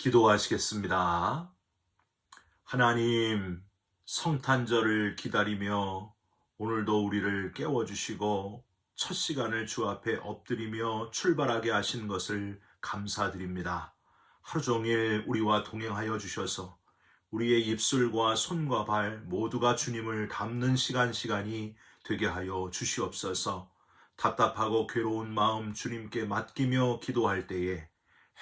기도하시겠습니다. 하나님, 성탄절을 기다리며 오늘도 우리를 깨워주시고 첫 시간을 주 앞에 엎드리며 출발하게 하신 것을 감사드립니다. 하루 종일 우리와 동행하여 주셔서 우리의 입술과 손과 발 모두가 주님을 닮는 시간이 되게 하여 주시옵소서. 답답하고 괴로운 마음 주님께 맡기며 기도할 때에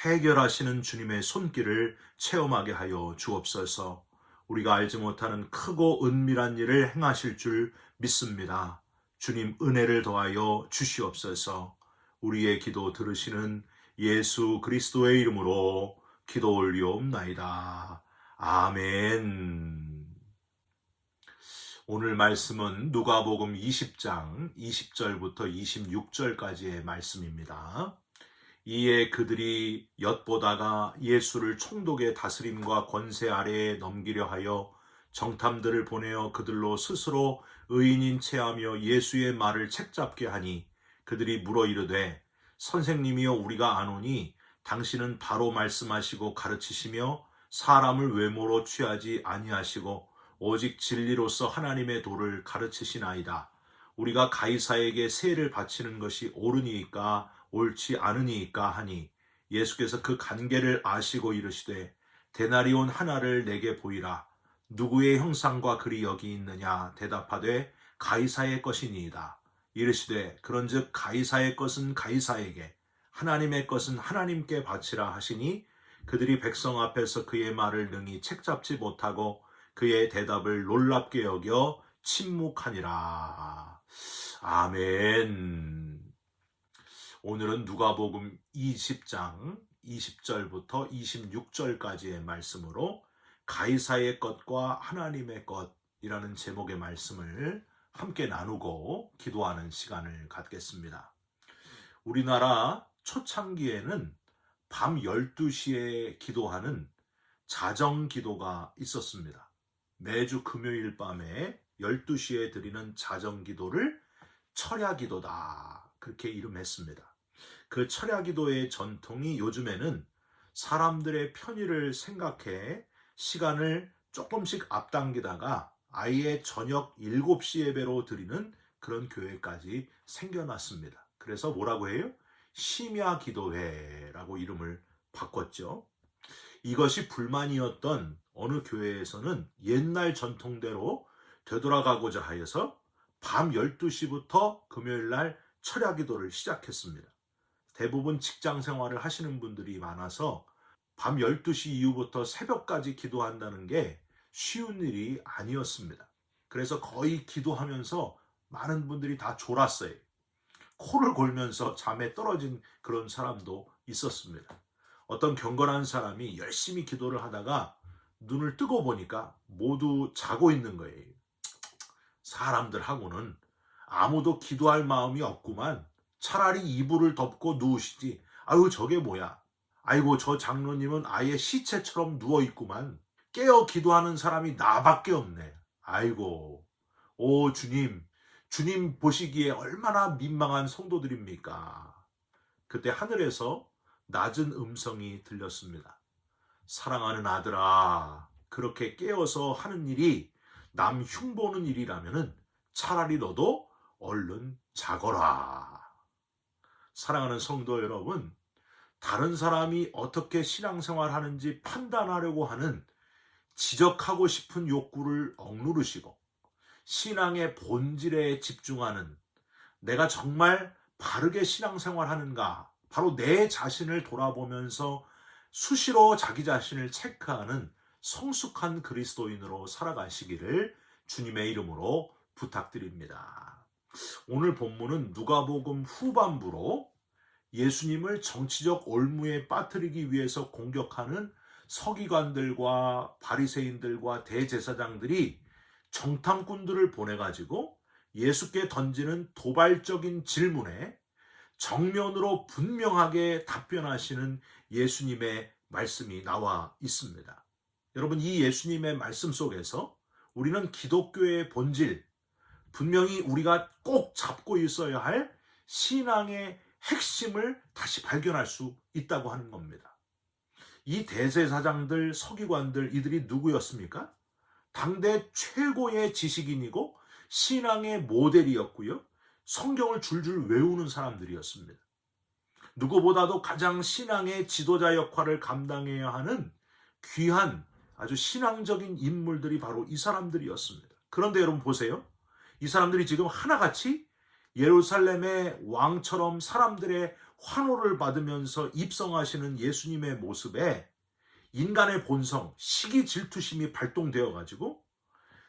해결하시는 주님의 손길을 체험하게 하여 주옵소서. 우리가 알지 못하는 크고 은밀한 일을 행하실 줄 믿습니다. 주님 은혜를 더하여 주시옵소서. 우리의 기도 들으시는 예수 그리스도의 이름으로 기도 올리옵나이다. 아멘. 오늘 말씀은 누가복음 20장 20절부터 26절까지의 말씀입니다. 이에 그들이 엿보다가 예수를 총독의 다스림과 권세 아래에 넘기려 하여 정탐들을 보내어 그들로 스스로 의인인 체하며 예수의 말을 책잡게 하니 그들이 물어 이르되 선생님이여 우리가 아노니 당신은 바로 말씀하시고 가르치시며 사람을 외모로 취하지 아니하시고 오직 진리로서 하나님의 도를 가르치시나이다. 우리가 가이사에게 세를 바치는 것이 옳으니까 옳지 않으니까 하니 예수께서 그 관계를 아시고 이르시되 데나리온 하나를 내게 보이라. 누구의 형상과 글이 여기 있느냐 대답하되 가이사의 것이니이다. 이르시되 그런즉 가이사의 것은 가이사에게 하나님의 것은 하나님께 바치라 하시니 그들이 백성 앞에서 그의 말을 능히 책잡지 못하고 그의 대답을 놀랍게 여겨 침묵하니라. 아멘. 오늘은 누가복음 20장 20절부터 26절까지의 말씀으로 가이사의 것과 하나님의 것이라는 제목의 말씀을 함께 나누고 기도하는 시간을 갖겠습니다. 우리나라 초창기에는 밤 12시에 기도하는 자정기도가 있었습니다. 매주 금요일 밤에 12시에 드리는 자정기도를 철야기도다 그렇게 이름했습니다. 그 철야기도의 전통이 요즘에는 사람들의 편의를 생각해 시간을 조금씩 앞당기다가 아예 저녁 7시 예배로 드리는 그런 교회까지 생겨났습니다. 그래서 뭐라고 해요? 심야기도회라고 이름을 바꿨죠. 이것이 불만이었던 어느 교회에서는 옛날 전통대로 되돌아가고자 하여서 밤 12시부터 금요일날 철야기도를 시작했습니다. 대부분 직장 생활을 하시는 분들이 많아서 밤 12시 이후부터 새벽까지 기도한다는 게 쉬운 일이 아니었습니다. 그래서 거의 기도하면서 많은 분들이 다 졸았어요. 코를 골면서 잠에 떨어진 그런 사람도 있었습니다. 어떤 경건한 사람이 열심히 기도를 하다가 눈을 뜨고 보니까 모두 자고 있는 거예요. 사람들하고는 아무도 기도할 마음이 없구만. 차라리 이불을 덮고 누우시지. 아유 저게 뭐야. 아이고 저 장로님은 아예 시체처럼 누워있구만. 깨어 기도하는 사람이 나밖에 없네. 아이고 오 주님 보시기에 얼마나 민망한 성도들입니까. 그때 하늘에서 낮은 음성이 들렸습니다. 사랑하는 아들아, 그렇게 깨어서 하는 일이 남 흉보는 일이라면 차라리 너도 얼른 자거라. 사랑하는 성도 여러분, 다른 사람이 어떻게 신앙생활 하는지 판단하려고 하는 지적하고 싶은 욕구를 억누르시고 신앙의 본질에 집중하는 내가 정말 바르게 신앙생활 하는가, 바로 내 자신을 돌아보면서 수시로 자기 자신을 체크하는 성숙한 그리스도인으로 살아가시기를 주님의 이름으로 부탁드립니다. 오늘 본문은 누가복음 후반부로 예수님을 정치적 올무에 빠뜨리기 위해서 공격하는 서기관들과 바리새인들과 대제사장들이 정탐꾼들을 보내가지고 예수께 던지는 도발적인 질문에 정면으로 분명하게 답변하시는 예수님의 말씀이 나와 있습니다. 여러분, 이 예수님의 말씀 속에서 우리는 기독교의 본질, 분명히 우리가 꼭 잡고 있어야 할 신앙의 핵심을 다시 발견할 수 있다고 하는 겁니다. 이 대제사장들, 서기관들, 이들이 누구였습니까? 당대 최고의 지식인이고 신앙의 모델이었고요. 성경을 줄줄 외우는 사람들이었습니다. 누구보다도 가장 신앙의 지도자 역할을 감당해야 하는 귀한 아주 신앙적인 인물들이 바로 이 사람들이었습니다. 그런데 여러분 보세요. 이 사람들이 지금 하나같이 예루살렘의 왕처럼 사람들의 환호를 받으면서 입성하시는 예수님의 모습에 인간의 본성, 시기 질투심이 발동되어 가지고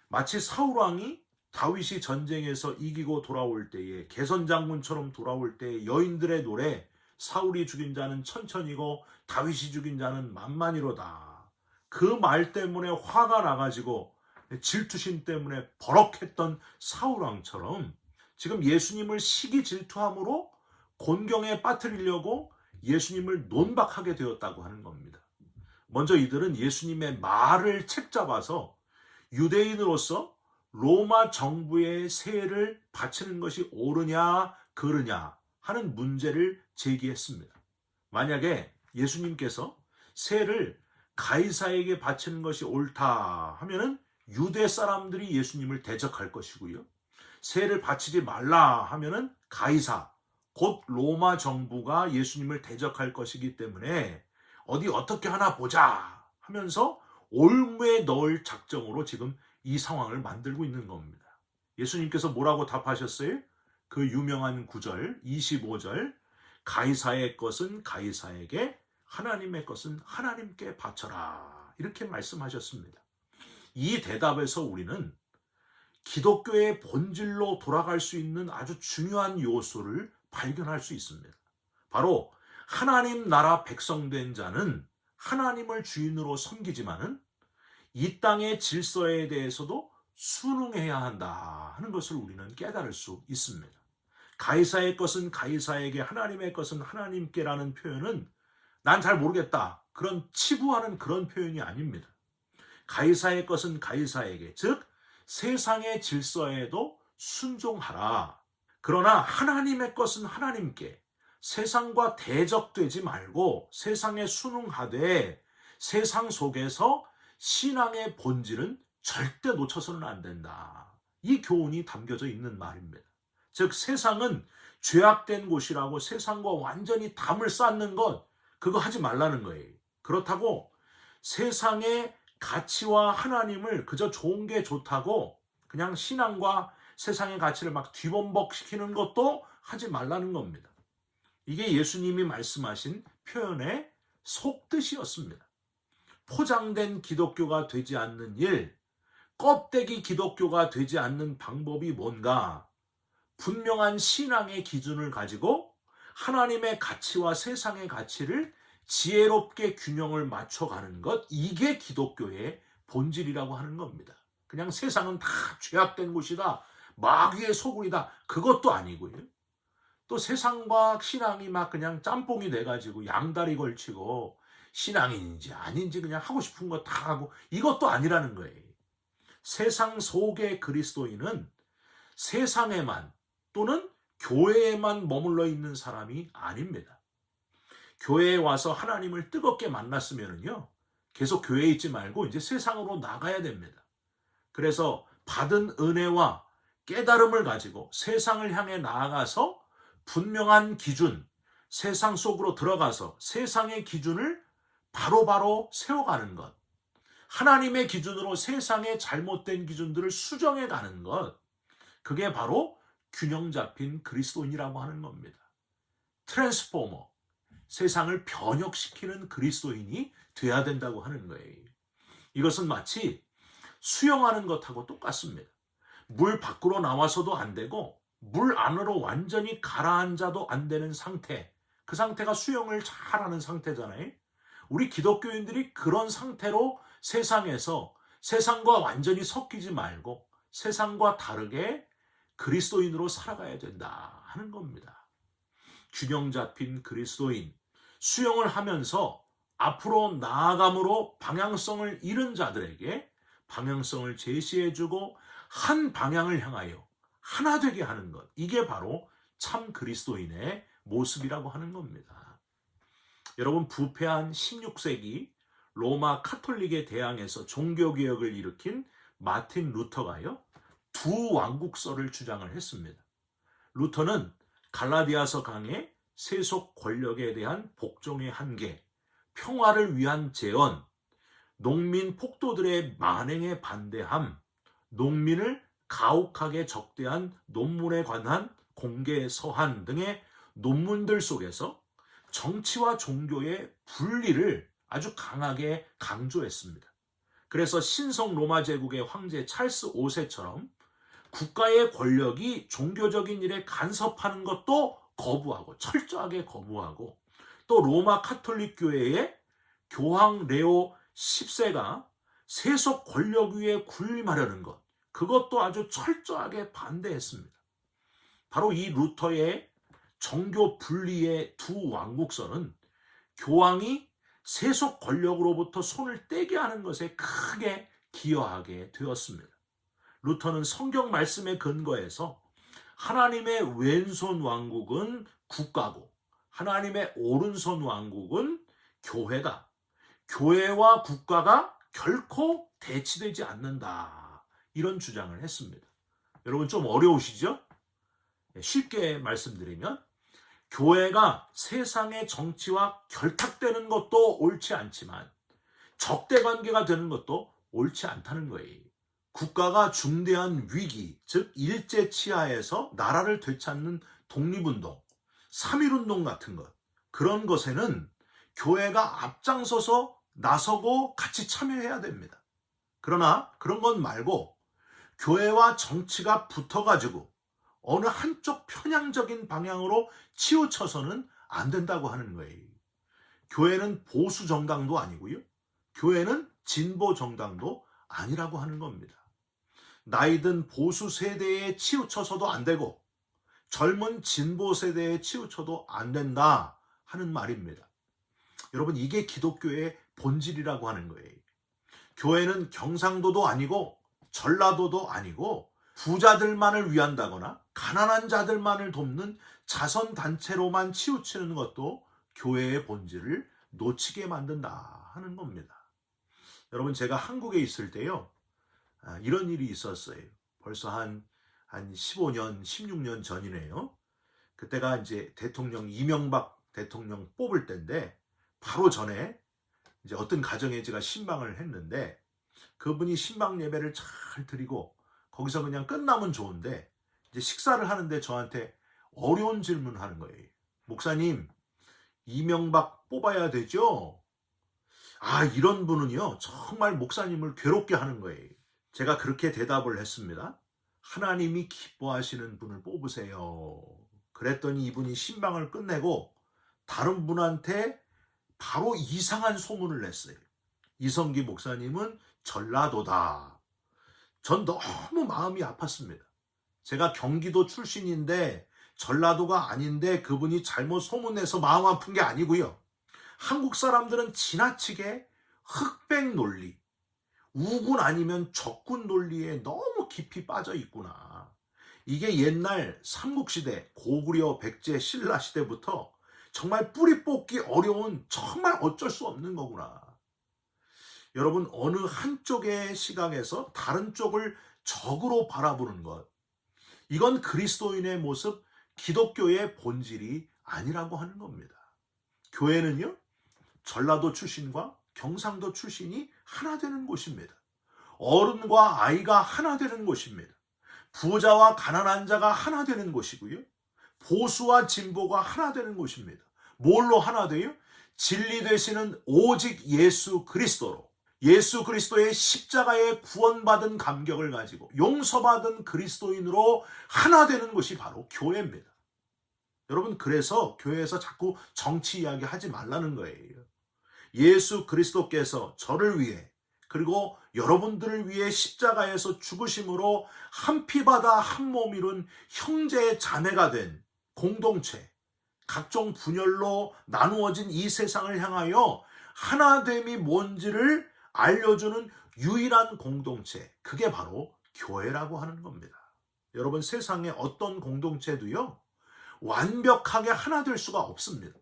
마치 사울 왕이 다윗이 전쟁에서 이기고 돌아올 때에 개선장군처럼 돌아올 때 여인들의 노래, 사울이 죽인 자는 천천히고 다윗이 죽인 자는 만만이로다. 그 말 때문에 화가 나가지고 질투심 때문에 버럭했던 사울 왕처럼 지금 예수님을 시기 질투함으로 곤경에 빠뜨리려고 예수님을 논박하게 되었다고 하는 겁니다. 먼저 이들은 예수님의 말을 책잡아서 유대인으로서 로마 정부의 세를 바치는 것이 옳으냐 그르냐 하는 문제를 제기했습니다. 만약에 예수님께서 세를 가이사에게 바치는 것이 옳다 하면은 유대 사람들이 예수님을 대적할 것이고요. 세를 바치지 말라 하면은 가이사, 곧 로마 정부가 예수님을 대적할 것이기 때문에 어디 어떻게 하나 보자 하면서 올무에 넣을 작정으로 지금 이 상황을 만들고 있는 겁니다. 예수님께서 뭐라고 답하셨어요? 그 유명한 구절 25절 가이사의 것은 가이사에게 하나님의 것은 하나님께 바쳐라 이렇게 말씀하셨습니다. 이 대답에서 우리는 기독교의 본질로 돌아갈 수 있는 아주 중요한 요소를 발견할 수 있습니다. 바로 하나님 나라 백성된 자는 하나님을 주인으로 섬기지만은 이 땅의 질서에 대해서도 순응해야 한다 하는 것을 우리는 깨달을 수 있습니다. 가이사의 것은 가이사에게 하나님의 것은 하나님께라는 표현은 난 잘 모르겠다 그런 치부하는 그런 표현이 아닙니다. 가이사의 것은 가이사에게, 즉 세상의 질서에도 순종하라. 그러나 하나님의 것은 하나님께, 세상과 대적되지 말고 세상에 순응하되 세상 속에서 신앙의 본질은 절대 놓쳐서는 안 된다. 이 교훈이 담겨져 있는 말입니다. 즉 세상은 죄악된 곳이라고 세상과 완전히 담을 쌓는 것 그거 하지 말라는 거예요. 그렇다고 세상의 가치와 하나님을 그저 좋은 게 좋다고 그냥 신앙과 세상의 가치를 막 뒤범벅시키는 것도 하지 말라는 겁니다. 이게 예수님이 말씀하신 표현의 속뜻이었습니다. 포장된 기독교가 되지 않는 일, 껍데기 기독교가 되지 않는 방법이 뭔가? 분명한 신앙의 기준을 가지고 하나님의 가치와 세상의 가치를 지혜롭게 균형을 맞춰가는 것, 이게 기독교의 본질이라고 하는 겁니다. 그냥 세상은 다 죄악된 곳이다, 마귀의 소굴이다, 그것도 아니고요. 또 세상과 신앙이 막 그냥 짬뽕이 돼가지고 양다리 걸치고 신앙인인지 아닌지 그냥 하고 싶은 거 다 하고, 이것도 아니라는 거예요. 세상 속의 그리스도인은 세상에만 또는 교회에만 머물러 있는 사람이 아닙니다. 교회에 와서 하나님을 뜨겁게 만났으면요, 계속 교회에 있지 말고 이제 세상으로 나가야 됩니다. 그래서 받은 은혜와 깨달음을 가지고 세상을 향해 나아가서 분명한 기준, 세상 속으로 들어가서 세상의 기준을 바로바로 세워가는 것, 하나님의 기준으로 세상의 잘못된 기준들을 수정해 가는 것, 그게 바로 균형 잡힌 그리스도인이라고 하는 겁니다. 트랜스포머, 세상을 변혁시키는 그리스도인이 돼야 된다고 하는 거예요. 이것은 마치 수영하는 것하고 똑같습니다. 물 밖으로 나와서도 안 되고 물 안으로 완전히 가라앉아도 안 되는 상태, 그 상태가 수영을 잘하는 상태잖아요. 우리 기독교인들이 그런 상태로 세상에서 세상과 완전히 섞이지 말고 세상과 다르게 그리스도인으로 살아가야 된다 하는 겁니다. 균형 잡힌 그리스도인, 수영을 하면서 앞으로 나아감으로 방향성을 잃은 자들에게 방향성을 제시해주고 한 방향을 향하여 하나 되게 하는 것, 이게 바로 참 그리스도인의 모습이라고 하는 겁니다. 여러분, 부패한 16세기 로마 카톨릭에 대항해서 종교개혁을 일으킨 마틴 루터가요, 두 왕국설을 주장을 했습니다. 루터는 갈라디아서 강의, 세속 권력에 대한 복종의 한계, 평화를 위한 재언, 농민 폭도들의 만행에 반대함, 농민을 가혹하게 적대한 논문에 관한 공개 서한 등의 논문들 속에서 정치와 종교의 분리를 아주 강하게 강조했습니다. 그래서 신성 로마 제국의 황제 찰스 5세처럼 국가의 권력이 종교적인 일에 간섭하는 것도 거부하고, 철저하게 거부하고, 또 로마 카톨릭 교회의 교황 레오 10세가 세속 권력 위에 군림하려는 것, 그것도 아주 철저하게 반대했습니다. 바로 이 루터의 정교 분리의 두 왕국설은 교황이 세속 권력으로부터 손을 떼게 하는 것에 크게 기여하게 되었습니다. 루터는 성경 말씀에 근거해서 하나님의 왼손 왕국은 국가고 하나님의 오른손 왕국은 교회다. 교회와 국가가 결코 대치되지 않는다. 이런 주장을 했습니다. 여러분 좀 어려우시죠? 쉽게 말씀드리면 교회가 세상의 정치와 결탁되는 것도 옳지 않지만 적대관계가 되는 것도 옳지 않다는 거예요. 국가가 중대한 위기, 즉 일제치하에서 나라를 되찾는 독립운동, 3.1운동 같은 것, 그런 것에는 교회가 앞장서서 나서고 같이 참여해야 됩니다. 그러나 그런 건 말고 교회와 정치가 붙어가지고 어느 한쪽 편향적인 방향으로 치우쳐서는 안 된다고 하는 거예요. 교회는 보수 정당도 아니고요. 교회는 진보 정당도 아니라고 하는 겁니다. 나이든 보수 세대에 치우쳐서도 안 되고 젊은 진보 세대에 치우쳐도 안 된다 하는 말입니다. 여러분, 이게 기독교의 본질이라고 하는 거예요. 교회는 경상도도 아니고 전라도도 아니고 부자들만을 위한다거나 가난한 자들만을 돕는 자선단체로만 치우치는 것도 교회의 본질을 놓치게 만든다 하는 겁니다. 여러분, 제가 한국에 있을 때요, 이런 일이 있었어요. 벌써 한 15년, 16년 전이네요. 그때가 이제 대통령, 이명박 대통령 뽑을 때인데, 바로 전에 이제 어떤 가정에 제가 신방을 했는데, 그분이 신방 예배를 잘 드리고, 거기서 그냥 끝나면 좋은데, 이제 식사를 하는데 저한테 어려운 질문을 하는 거예요. 목사님, 이명박 뽑아야 되죠? 이런 분은요, 정말 목사님을 괴롭게 하는 거예요. 제가 그렇게 대답을 했습니다. 하나님이 기뻐하시는 분을 뽑으세요. 그랬더니 이분이 신방을 끝내고 다른 분한테 바로 이상한 소문을 냈어요. 이성기 목사님은 전라도다. 전 너무 마음이 아팠습니다. 제가 경기도 출신인데 전라도가 아닌데 그분이 잘못 소문내서 마음 아픈 게 아니고요. 한국 사람들은 지나치게 흑백 논리, 우군 아니면 적군 논리에 너무 깊이 빠져 있구나. 이게 옛날 삼국시대, 고구려, 백제, 신라 시대부터 정말 뿌리 뽑기 어려운, 정말 어쩔 수 없는 거구나. 여러분, 어느 한쪽의 시각에서 다른 쪽을 적으로 바라보는 것, 이건 그리스도인의 모습, 기독교의 본질이 아니라고 하는 겁니다. 교회는요, 전라도 출신과 경상도 출신이 하나 되는 곳입니다. 어른과 아이가 하나 되는 곳입니다. 부자와 가난한 자가 하나 되는 곳이고요. 보수와 진보가 하나 되는 곳입니다. 뭘로 하나 돼요? 진리 되시는 오직 예수 그리스도로, 예수 그리스도의 십자가에 구원받은 감격을 가지고 용서받은 그리스도인으로 하나 되는 곳이 바로 교회입니다. 여러분, 그래서 교회에서 자꾸 정치 이야기 하지 말라는 거예요. 예수 그리스도께서 저를 위해, 그리고 여러분들을 위해 십자가에서 죽으심으로 한 피바다 한 몸 이룬 형제 자매가 된 공동체, 각종 분열로 나누어진 이 세상을 향하여 하나됨이 뭔지를 알려주는 유일한 공동체, 그게 바로 교회라고 하는 겁니다. 여러분, 세상에 어떤 공동체도요, 완벽하게 하나 될 수가 없습니다.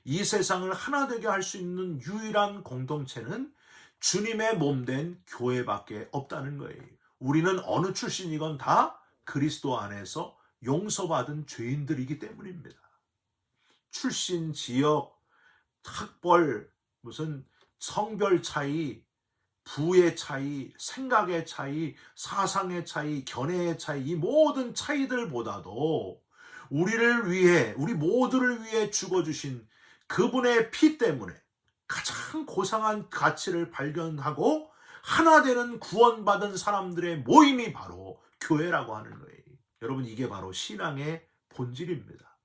이 세상을 하나 되게 할 수 있는 유일한 공동체는 주님의 몸된 교회밖에 없다는 거예요. 우리는 어느 출신이건 다 그리스도 안에서 용서받은 죄인들이기 때문입니다. 출신, 지역, 학벌, 무슨 성별 차이, 부의 차이, 생각의 차이, 사상의 차이, 견해의 차이, 이 모든 차이들보다도 우리를 위해, 우리 모두를 위해 죽어주신 그분의 피 때문에 가장 고상한 가치를 발견하고 하나 되는 구원받은 사람들의 모임이 바로 교회라고 하는 거예요. 여러분, 이게 바로 신앙의 본질입니다.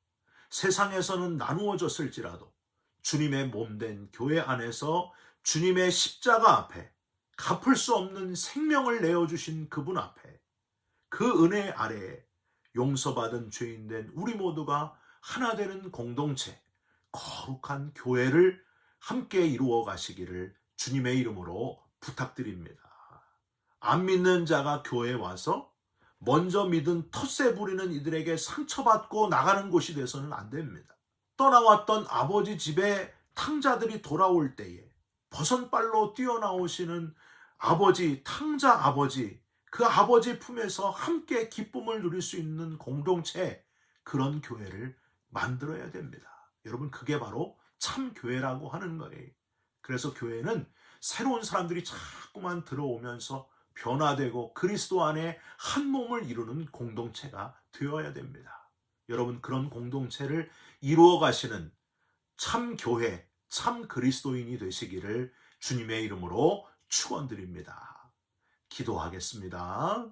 세상에서는 나누어졌을지라도 주님의 몸된 교회 안에서 주님의 십자가 앞에 갚을 수 없는 생명을 내어주신 그분 앞에 그 은혜 아래에 용서받은 죄인된 우리 모두가 하나 되는 공동체, 거룩한 교회를 함께 이루어 가시기를 주님의 이름으로 부탁드립니다. 안 믿는 자가 교회에 와서 먼저 믿은 텃세 부리는 이들에게 상처받고 나가는 곳이 돼서는 안 됩니다. 떠나왔던 아버지 집에 탕자들이 돌아올 때에 버선발로 뛰어나오시는 아버지, 탕자 아버지, 그 아버지 품에서 함께 기쁨을 누릴 수 있는 공동체, 그런 교회를 만들어야 됩니다. 여러분, 그게 바로 참 교회라고 하는 거예요. 그래서 교회는 새로운 사람들이 자꾸만 들어오면서 변화되고 그리스도 안에 한 몸을 이루는 공동체가 되어야 됩니다. 여러분, 그런 공동체를 이루어 가시는 참 교회, 참 그리스도인이 되시기를 주님의 이름으로 축원드립니다. 기도하겠습니다.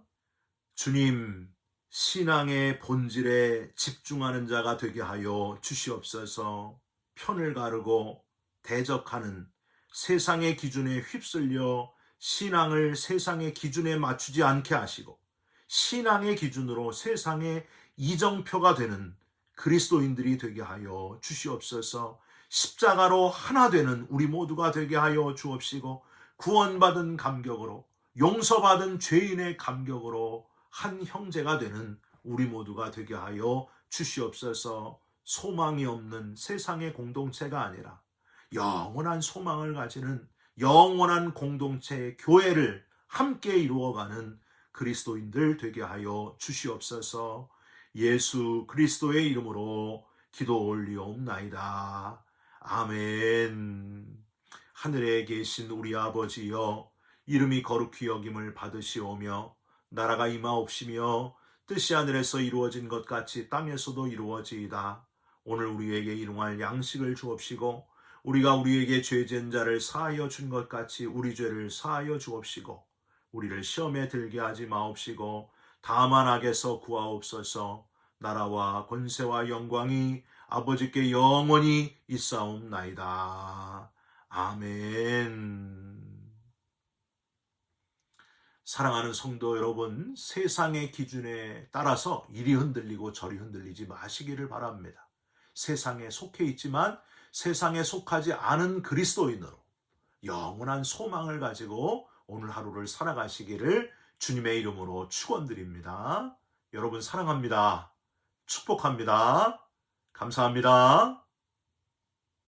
주님, 신앙의 본질에 집중하는 자가 되게 하여 주시옵소서. 편을 가르고 대적하는 세상의 기준에 휩쓸려 신앙을 세상의 기준에 맞추지 않게 하시고 신앙의 기준으로 세상의 이정표가 되는 그리스도인들이 되게 하여 주시옵소서. 십자가로 하나 되는 우리 모두가 되게 하여 주옵시고 구원받은 감격으로, 용서받은 죄인의 감격으로 한 형제가 되는 우리 모두가 되게 하여 주시옵소서. 소망이 없는 세상의 공동체가 아니라 영원한 소망을 가지는 영원한 공동체의 교회를 함께 이루어가는 그리스도인들 되게 하여 주시옵소서. 예수 그리스도의 이름으로 기도 올리옵나이다. 아멘. 하늘에 계신 우리 아버지여, 이름이 거룩히 여김을 받으시오며 나라가 임하옵시며 뜻이 하늘에서 이루어진 것 같이 땅에서도 이루어지이다. 오늘 우리에게 일용할 양식을 주옵시고 우리가 우리에게 죄진 자를 사하여 준 것 같이 우리 죄를 사하여 주옵시고 우리를 시험에 들게 하지 마옵시고 다만 악에서 구하옵소서. 나라와 권세와 영광이 아버지께 영원히 있사옵나이다. 아멘. 사랑하는 성도 여러분, 세상의 기준에 따라서 이리 흔들리고 저리 흔들리지 마시기를 바랍니다. 세상에 속해 있지만 세상에 속하지 않은 그리스도인으로 영원한 소망을 가지고 오늘 하루를 살아가시기를 주님의 이름으로 축원드립니다. 여러분 사랑합니다. 축복합니다. 감사합니다.